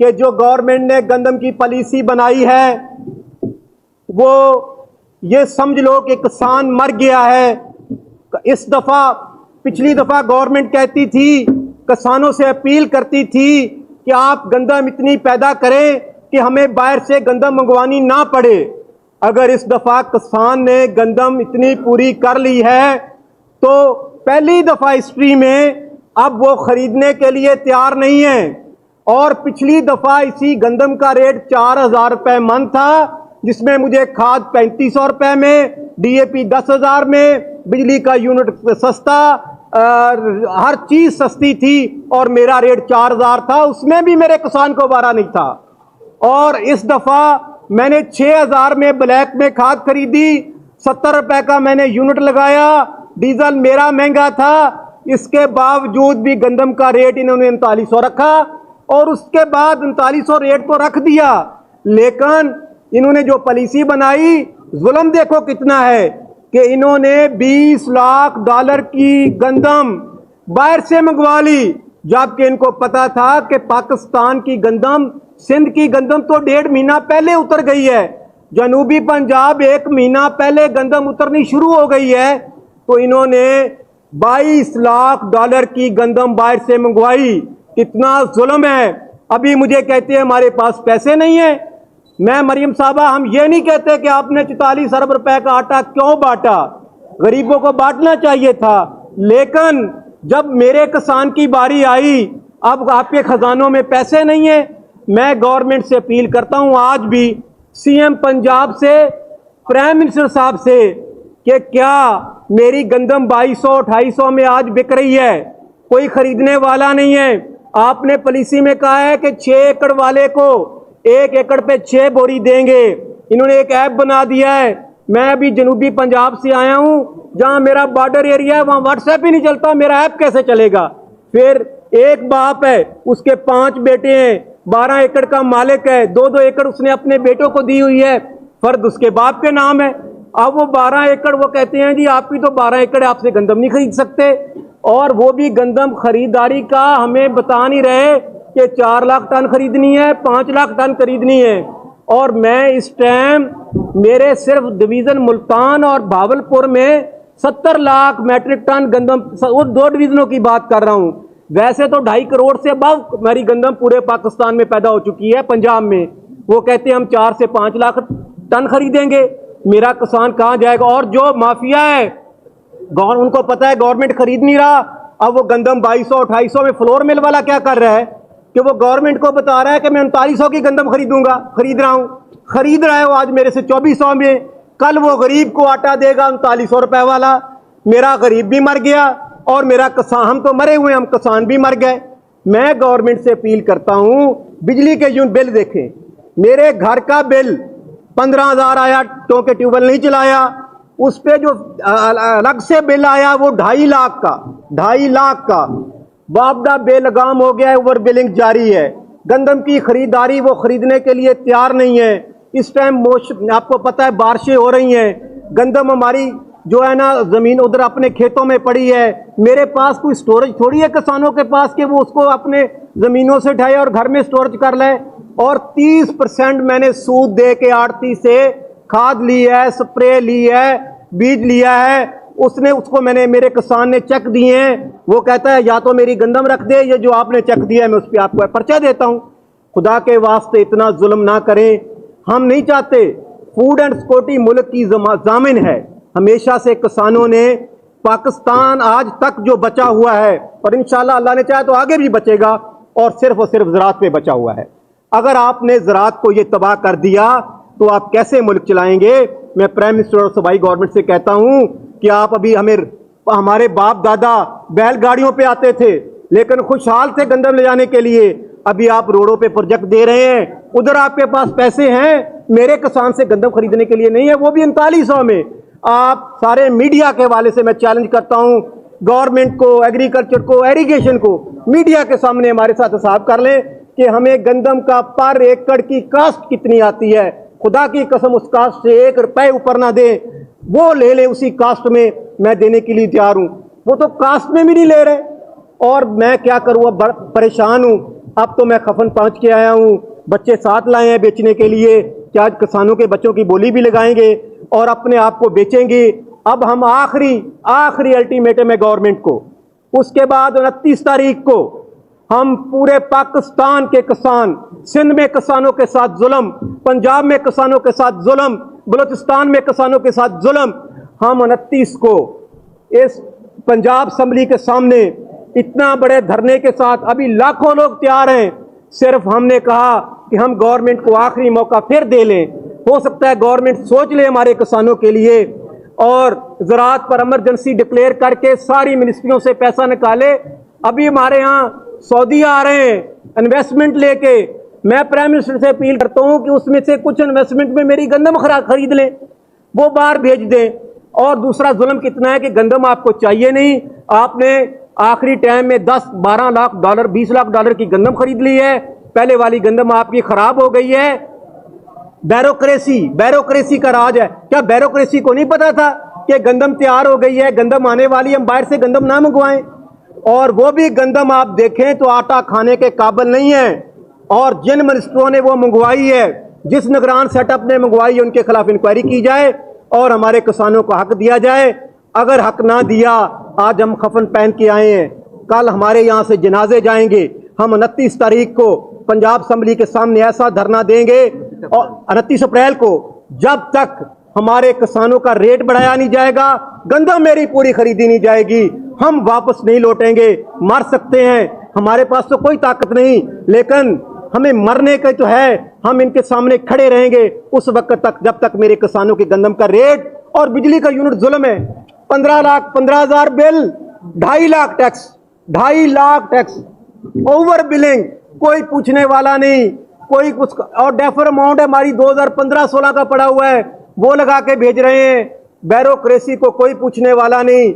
कि जो गवर्नमेंट ने गंदम की पॉलिसी बनाई है वो ये समझ लो कि किसान मर गया है। इस दफा पिछली दफा गवर्नमेंट कहती थी, किसानों से अपील करती थी कि आप गंदम इतनी पैदा करें कि हमें बाहर से गंदम मंगवानी ना पड़े। अगर इस दफा किसान ने गंदम इतनी पूरी कर ली है तो पहली दफा हिस्ट्री में अब वो खरीदने के लिए तैयार नहीं है। और पिछली दफा इसी गंदम का रेट 4,000 रुपए मन था, जिसमें मुझे खाद 3500 रुपए में, डीएपी 10,000 में, बिजली का यूनिट सस्ता, हर चीज सस्ती थी और मेरा रेट 4,000 था। उसमें भी मेरे किसान को वारा नहीं था। और इस दफा मैंने 6,000 में ब्लैक में खाद खरीदी, 70 रुपए का मैंने यूनिट लगाया, डीजल मेरा महंगा था, इसके बावजूद भी गंदम का रेट इन्होंने 3900 रखा। और उसके बाद 3900 रेट तो रख दिया, लेकिन इन्होंने जो पॉलिसी बनाई, जुल्म देखो कितना है कि इन्होंने $20 लाख की गंदम बाहर से मंगवा ली, जबकि इनको पता था कि पाकिस्तान की गंदम, सिंध की गंदम तो 1.5 महीना पहले उतर गई है, जनूबी पंजाब 1 महीना पहले गंदम उतरनी शुरू हो गई है। तो इन्होंने $22 लाख की गंदम बाहर से मंगवाई। कितना जुल्म है। अभी मुझे कहते हैं हमारे पास पैसे नहीं है। मैं मरियम साहबा, हम ये नहीं कहते कि आपने 44 अरब रुपए का आटा क्यों बांटा, गरीबों को बांटना चाहिए था, लेकिन जब मेरे किसान की बारी आई, अब आपके खजानों में पैसे नहीं है। मैं गवर्नमेंट से अपील करता हूं आज भी, सीएम पंजाब से, प्राइम मिनिस्टर साहब से, कि क्या मेरी गंदम 2200-2800 में आज बिक रही है, कोई खरीदने वाला नहीं है। आपने पॉलिसी में कहा है कि 6 एकड़ वाले को 1 एकड़ पे 6 बोरी देंगे। इन्होंने एक ऐप बना दिया है। मैं अभी जनूबी पंजाब से आया हूं, जहां मेरा बॉर्डर एरिया है, वहां व्हाट्सएप ही नहीं चलता, मेरा ऐप कैसे चलेगा। फिर एक बाप है, उसके 5 बेटे हैं, 12 एकड़ का मालिक है, 2-2 एकड़ उसने अपने बेटों को दी हुई है, फर्द उसके बाप के नाम है। अब वो 12 एकड़, वो कहते हैं जी आपकी तो 12 एकड़, आपसे गंदम नहीं खरीद सकते। और वो भी गंदम खरीदारी का हमें बता नहीं रहे कि 4 लाख टन खरीदनी है, 5 लाख टन खरीदनी है। और मैं इस टाइम मेरे सिर्फ डिवीजन मुल्तान और भावलपुर में 70 लाख मैट्रिक टन गंदम, उस 2 डिवीजनों की बात कर रहा हूं। वैसे तो 2.5 करोड़ से अब हमारी गंदम पूरे पाकिस्तान में पैदा हो चुकी है। पंजाब में वो कहते हैं हम 4 से 5 लाख टन खरीदेंगे। मेरा किसान कहां जाएगा। और जो माफिया है, उनको पता है गवर्नमेंट खरीद नहीं रहा। अब वो गंदम 2200-2800 में, फ्लोर मिल वाला क्या कर रहा है कि वो गवर्नमेंट को बता रहा है कि मैं 3900 की गंदम खरीद रहा हूं, खरीद रहा है वो आज मेरे से 2400 में। कल वो गरीब को आटा देगा 3900 रुपए वाला। मेरा गरीब भी मर गया और मेरा किसान, हम तो मरे हुए, हम किसान भी मर गए। मैं गवर्नमेंट से अपील करता हूं, बिजली के यूनिट बिल देखें। मेरे घर का बिल 15,000 आया, क्योंकि ट्यूबवेल नहीं चलाया। उस पे जो अलग से बिल आया वो 2.5 लाख का, 2.5 लाख का बाबदा बेलगाम हो गया है, ओवर बिलिंग जारी है। गंदम की खरीदारी वो खरीदने के लिए तैयार नहीं है। इस टाइम आपको पता है बारिशें हो रही हैं, गंदम हमारी जो है ना जमीन उधर अपने खेतों में पड़ी है। मेरे पास कोई स्टोरेज थोड़ी है किसानों के पास कि वो उसको अपने जमीनों से उठाए और घर में स्टोरेज कर ले। और 30% मैंने सूद दे के आड़ती से खाद ली है, स्प्रे ली है, बीज लिया है। उसको मेरे किसान ने चेक दिए हैं। वो कहता है या तो मेरी गंदम रख दे, ये जो आपने चेक दिया है मैं उस पर आपको पर्चा देता हूं। खुदा के वास्ते इतना जुल्म ना करें। हम नहीं चाहते। फूड एंड सिक्योरिटी मुल्क की जामिन है। हमेशा से किसानों ने, पाकिस्तान आज तक जो बचा हुआ है, और इंशाल्लाह अल्लाह ने चाहे तो आगे भी बचेगा, और सिर्फ ज़राअत पे बचा हुआ है। अगर आपने ज़राअत को ये तबाह कर दिया तो आप कैसे मुल्क चलाएंगे। मैं प्राइम मिनिस्टर और सूबाई गवर्नमेंट से कहता हूं कि आप अभी हमारे बाप दादा बैलगाड़ियों पे आते थे, लेकिन खुशहाल थे गंदम ले जाने के लिए। अभी आप रोडों पे प्रोजेक्ट दे रहे हैं, उधर आपके पास पैसे हैं, मेरे किसान से गंदम खरीदने के लिए नहीं है, वो भी 3900 में। आप सारे मीडिया के हवाले से मैं चैलेंज करता हूं गवर्नमेंट को, एग्रीकल्चर को, इरिगेशन को, मीडिया के सामने हमारे साथ हिसाब कर लें कि हमें गंदम का पर एकड़ की कास्ट कितनी आती है। खुदा की कसम उस कास्ट से 1 रुपए ऊपर ना दे, वो ले ले, उसी कास्ट में मैं देने के लिए तैयार हूं। वो तो कास्ट में भी नहीं ले रहे। और मैं क्या करूं, अब परेशान हूं। अब तो मैं खफन पहुंच के आया हूं, बच्चे साथ लाए हैं बेचने के लिए कि आज किसानों के बच्चों की बोली भी लगाएंगे और अपने आप को बेचेंगे। अब हम आखिरी अल्टीमेटम है गवर्नमेंट को। उसके बाद 29 तारीख को हम पूरे पाकिस्तान के किसान, सिंध में किसानों के साथ जुल्म, पंजाब में किसानों के साथ जुल्म, बलूचिस्तान में किसानों के साथ जुल्म, हम 29 को इस पंजाब असेंबली के सामने इतना बड़े धरने के साथ, अभी लाखों लोग तैयार हैं। सिर्फ हमने कहा कि हम गवर्नमेंट को आखिरी मौका फिर दे लें। हो सकता है गवर्नमेंट सोच ले हमारे किसानों के लिए और ज़राअत पर इमरजेंसी डिक्लेयर करके सारी मिनिस्ट्रियों से पैसा निकाले। अभी हमारे यहाँ सऊदी आ रहे हैं इन्वेस्टमेंट लेके। मैं प्राइम मिनिस्टर से अपील करता हूं कि उसमें से कुछ इन्वेस्टमेंट में मेरी गंदम खरीद लें, वो बाहर भेज दें। और दूसरा जुल्म कितना है कि गंदम आपको चाहिए नहीं, आपने आखिरी टाइम में 10-12 लाख डॉलर, 20 लाख डॉलर की गंदम खरीद ली है। पहले वाली गंदम आपकी खराब हो गई है। बैरोक्रेसी का राज है। क्या बैरोक्रेसी को नहीं पता था कि गंदम तैयार हो गई है, गंदम आने वाली, हम बाहर से गंदम ना मंगवाएं? और वो भी गंदम आप देखें तो आटा खाने के काबिल नहीं है। और जिन मिनिस्टरों ने वो मंगवाई है, जिस निगरान सेटअप ने मंगवाई है, उनके खिलाफ इंक्वायरी की जाए और हमारे किसानों को हक दिया जाए। अगर हक ना दिया, आज हम खफन पहन के आए हैं, कल हमारे यहां से जनाजे जाएंगे। हम 29 तारीख को पंजाब असेंबली के सामने ऐसा धरना देंगे और 29 अप्रैल को, जब तक हमारे किसानों का रेट बढ़ाया नहीं जाएगा, गंदम मेरी पूरी खरीदी नहीं जाएगी, हम वापस नहीं लौटेंगे। मर सकते हैं, हमारे पास तो कोई ताकत नहीं, लेकिन हमें मरने का तो है। हम इनके सामने खड़े रहेंगे उस वक्त तक जब तक मेरे किसानों के गंदम का रेट और बिजली का यूनिट जुल्म है। 15,000 bill, 2.5 lakh tax, 2.5 lakh tax, over billing, कोई पूछने वाला नहीं, कोई कुछ। और डेफर अमाउंट है हमारी 2015-16 का पड़ा हुआ है, वो लगा के भेज रहे हैं। बैरोक्रेसी को कोई पूछने वाला नहीं।